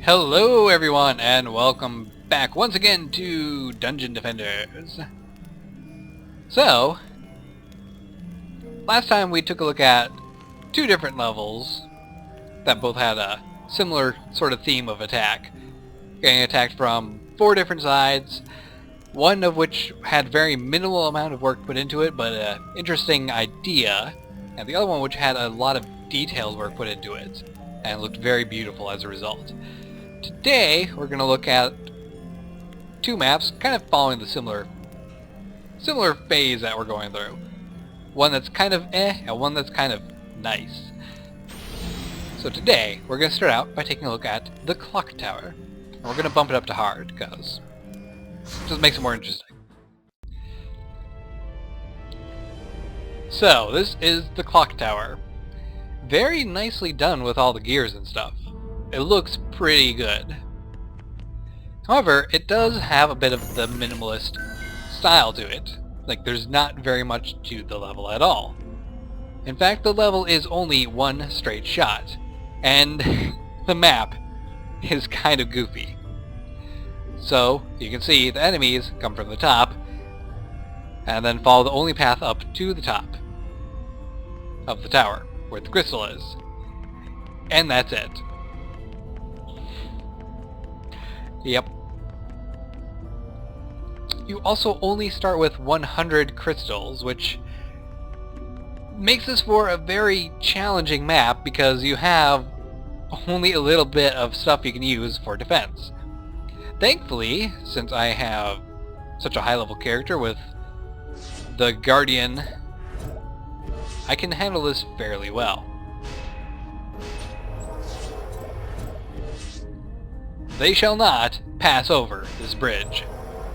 Hello everyone, and welcome back once again to Dungeon Defenders. So, last time we took a look at two different levels that both had a similar sort of theme of attack. Getting attacked from four different sides, one of which had very minimal amount of work put into it, but an interesting idea, and the other one which had a lot of detailed work put into it, and looked very beautiful as a result. Today, we're going to look at two maps, kind of following the similar phase that we're going through. One that's kind of and one that's kind of nice. So today, we're going to start out by taking a look at the clock tower. And we're going to bump it up to hard, because it just makes it more interesting. So, this is the clock tower. Very nicely done with all the gears and stuff. It looks pretty good. However, it does have a bit of the minimalist style to it. Like, there's not very much to the level at all. In fact, the level is only one straight shot. And the map is kind of goofy. So, you can see the enemies come from the top, and then follow the only path up to the top of the tower, where the crystal is. And that's it. Yep. You also only start with 100 crystals, which makes this for a very challenging map because you have only a little bit of stuff you can use for defense. Thankfully, since I have such a high-level character with the Guardian, I can handle this fairly well. They shall not pass over this bridge.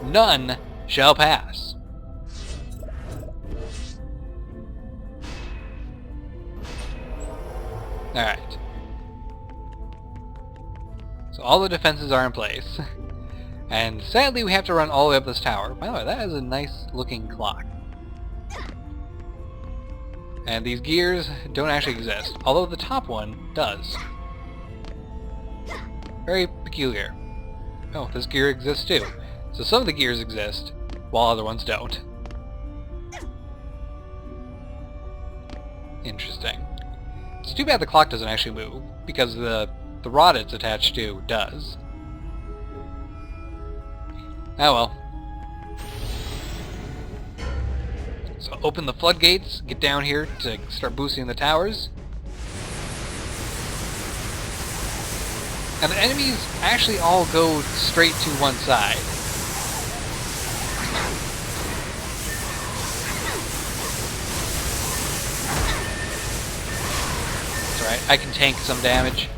None shall pass. Alright. So all the defenses are in place. And sadly we have to run all the way up this tower. By the way, that is a nice looking clock. And these gears don't actually exist, although the top one does. Very peculiar. Oh, this gear exists too. So some of the gears exist, while other ones don't. Interesting. It's too bad the clock doesn't actually move, because the rod it's attached to does. Oh well. So open the floodgates, get down here to start boosting the towers. And the enemies actually all go straight to one side. That's alright, I can tank some damage.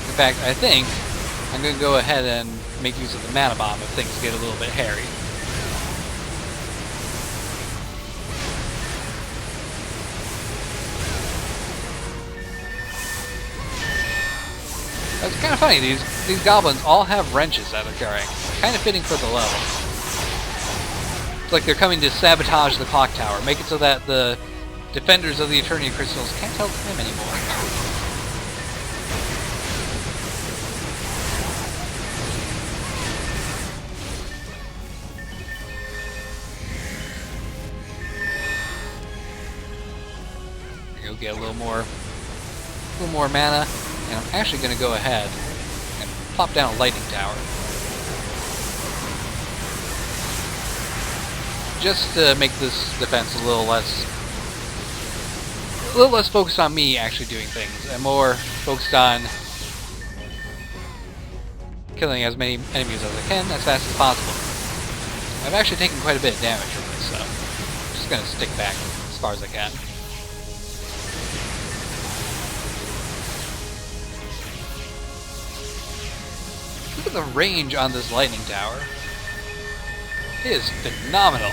In fact, I think I'm going to go ahead and make use of the mana bomb if things get a little bit hairy. It's kind of funny, these goblins all have wrenches that are carrying. Kind of fitting for the level. It's like they're coming to sabotage the clock tower, make it so that the defenders of the Eternity Crystals can't tell time anymore. You'll get a little more mana. And I'm actually going to go ahead and plop down a lightning tower. Just to make this defense a little less focused on me actually doing things, and more focused on killing as many enemies as I can as fast as possible. I've actually taken quite a bit of damage from this, so I'm just going to stick back as far as I can. Look at the range on this lightning tower. It is phenomenal.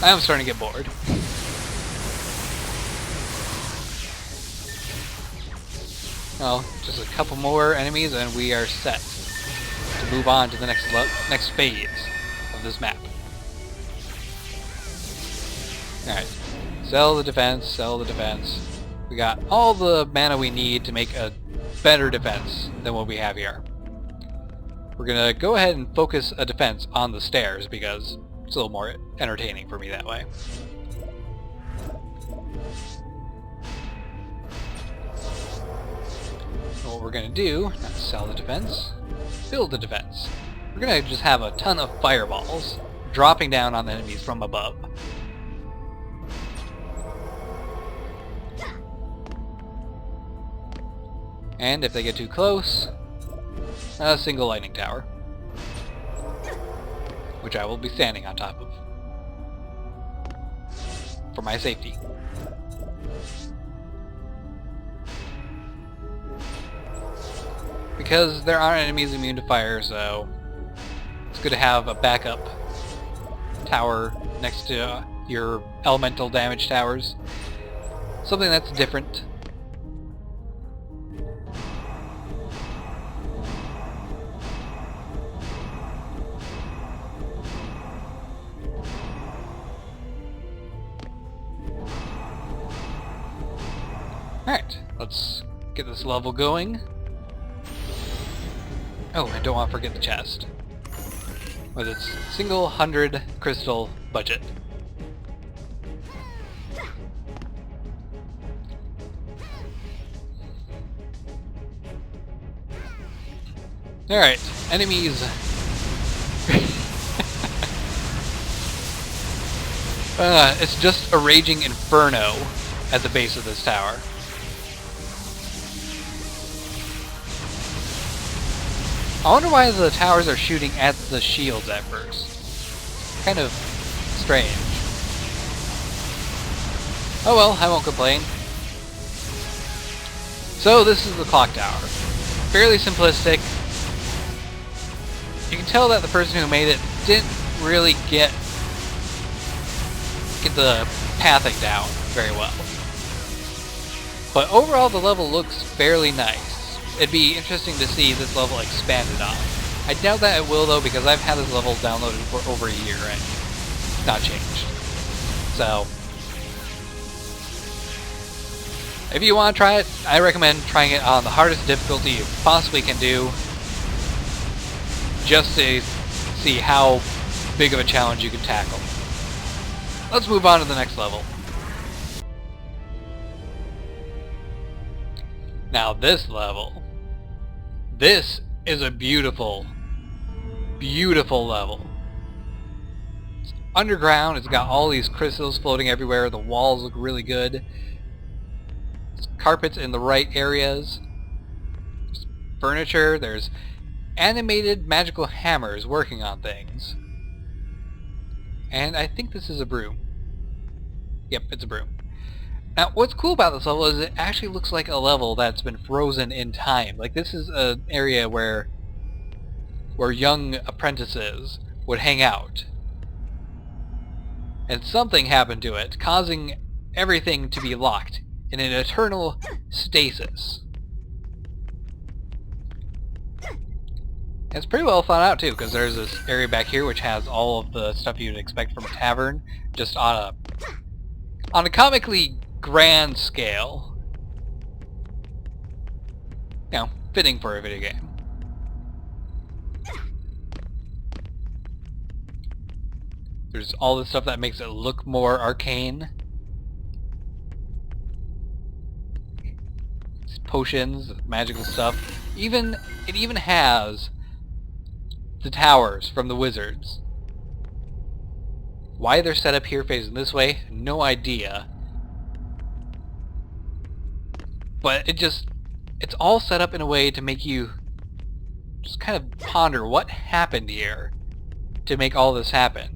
I'm starting to get bored. Well, just a couple more enemies and we are set to move on to the next phase of this map. Alright. Sell the defense, sell the defense. We got all the mana we need to make a better defense than what we have here. We're gonna go ahead and focus a defense on the stairs because it's a little more entertaining for me that way. So what we're gonna do, not sell the defense, build the defense. We're gonna just have a ton of fireballs dropping down on the enemies from above. And if they get too close, a single lightning tower, which I will be standing on top of for my safety. Because there aren't enemies immune to fire, so it's good to have a backup tower next to your elemental damage towers. Something that's different. Alright, let's get this level going. Oh, I don't want to forget the chest. With its single 100 crystal budget. Alright, enemies. It's just a raging inferno at the base of this tower. I wonder why the towers are shooting at the shields at first. Kind of strange. Oh well, I won't complain. So this is the clock tower. Fairly simplistic. You can tell that the person who made it didn't really get the pathing down very well. But overall the level looks fairly nice. It'd be interesting to see this level expanded on. I doubt that it will though, because I've had this level downloaded for over a year and it's not changed. So, if you want to try it, I recommend trying it on the hardest difficulty you possibly can do, just to see how big of a challenge you can tackle. Let's move on to the next level. Now this level, this is a beautiful, beautiful level. It's underground, it's got all these crystals floating everywhere, the walls look really good. There's carpets in the right areas. There's furniture, there's animated magical hammers working on things. And I think this is a broom. Yep, it's a broom. Now, what's cool about this level is it actually looks like a level that's been frozen in time. Like, this is an area where young apprentices would hang out. And something happened to it, causing everything to be locked in an eternal stasis. It's pretty well thought out too, because there's this area back here which has all of the stuff you'd expect from a tavern, just on a comically grand scale. You know, fitting for a video game. There's all the stuff that makes it look more arcane. These potions, magical stuff. It even has the towers from the wizards. Why they're set up here facing this way, no idea. But it's all set up in a way to make you just kind of ponder what happened here to make all this happen.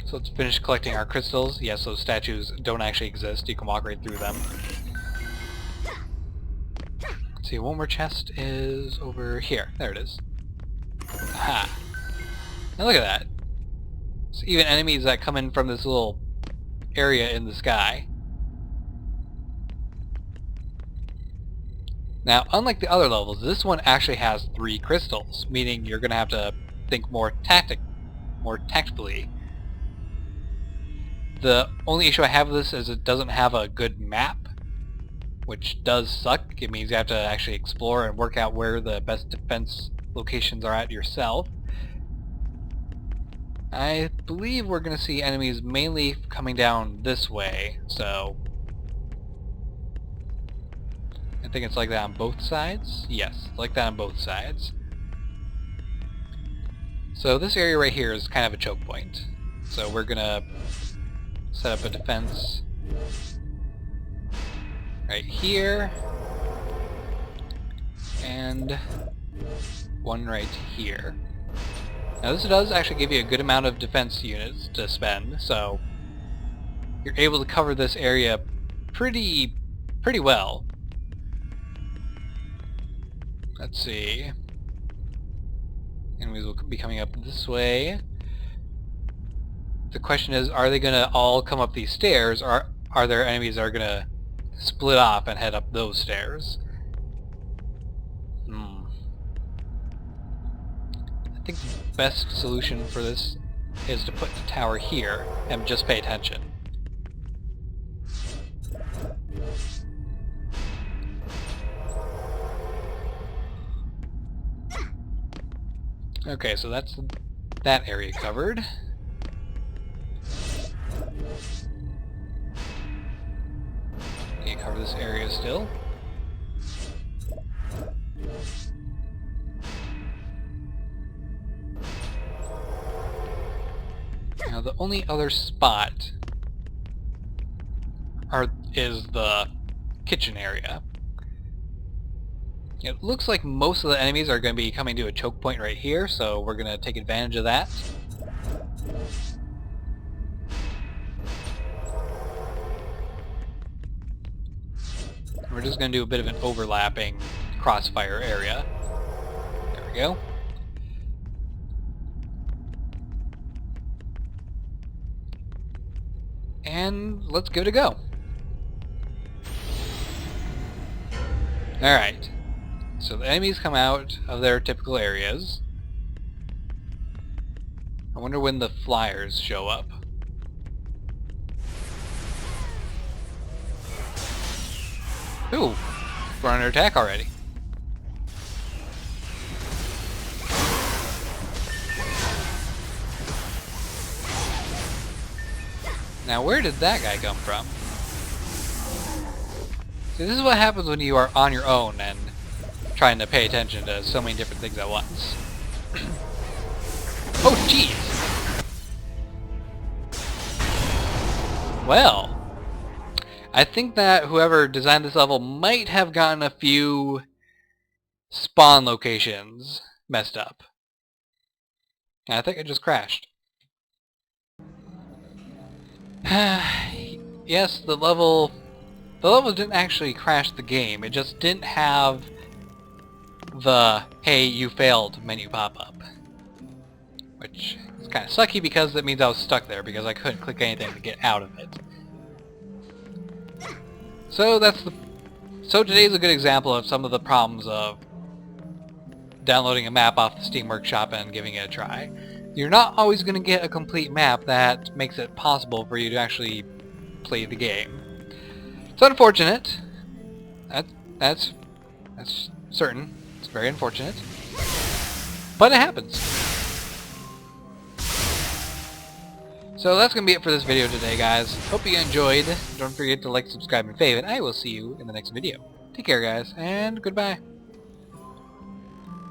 So let's finish collecting our crystals. Yes, those statues don't actually exist. You can walk right through them. Let's see, one more chest is over here. There it is. Aha! Now look at that. There's even enemies that come in from this little area in the sky. Now, unlike the other levels, this one actually has 3 crystals, meaning you're going to have to think more tactfully. The only issue I have with this is it doesn't have a good map, which does suck. It means you have to actually explore and work out where the best defense locations are at yourself. I believe we're going to see enemies mainly coming down this way, so I think it's like that on both sides. Yes, it's like that on both sides. So this area right here is kind of a choke point. So we're going to set up a defense right here, and one right here. Now this does actually give you a good amount of defense units to spend, so you're able to cover this area pretty well. Let's see. Enemies will be coming up this way. The question is, are they going to all come up these stairs, or are there enemies that are going to split off and head up those stairs? I think the best solution for this is to put the tower here and just pay attention. Okay, so that's that area covered. You cover this area still. Now the only other spot is the kitchen area. It looks like most of the enemies are going to be coming to a choke point right here, so we're going to take advantage of that. We're just going to do a bit of an overlapping crossfire area. There we go. And let's give it a go. Alright. So the enemies come out of their typical areas. I wonder when the flyers show up. Ooh, we're under attack already. Now where did that guy come from? See, this is what happens when you are on your own and trying to pay attention to so many different things at once. Oh jeez! Well, I think that whoever designed this level might have gotten a few spawn locations messed up. And I think it just crashed. Yes, the level didn't actually crash the game. It just didn't have the "Hey, you failed" menu pop up, which is kind of sucky because that means I was stuck there because I couldn't click anything to get out of it. So today's a good example of some of the problems of downloading a map off the Steam Workshop and giving it a try. You're not always going to get a complete map that makes it possible for you to actually play the game. It's unfortunate. That's certain. It's very unfortunate. But it happens. So that's going to be it for this video today, guys. Hope you enjoyed. Don't forget to like, subscribe, and fave, and I will see you in the next video. Take care, guys, and goodbye.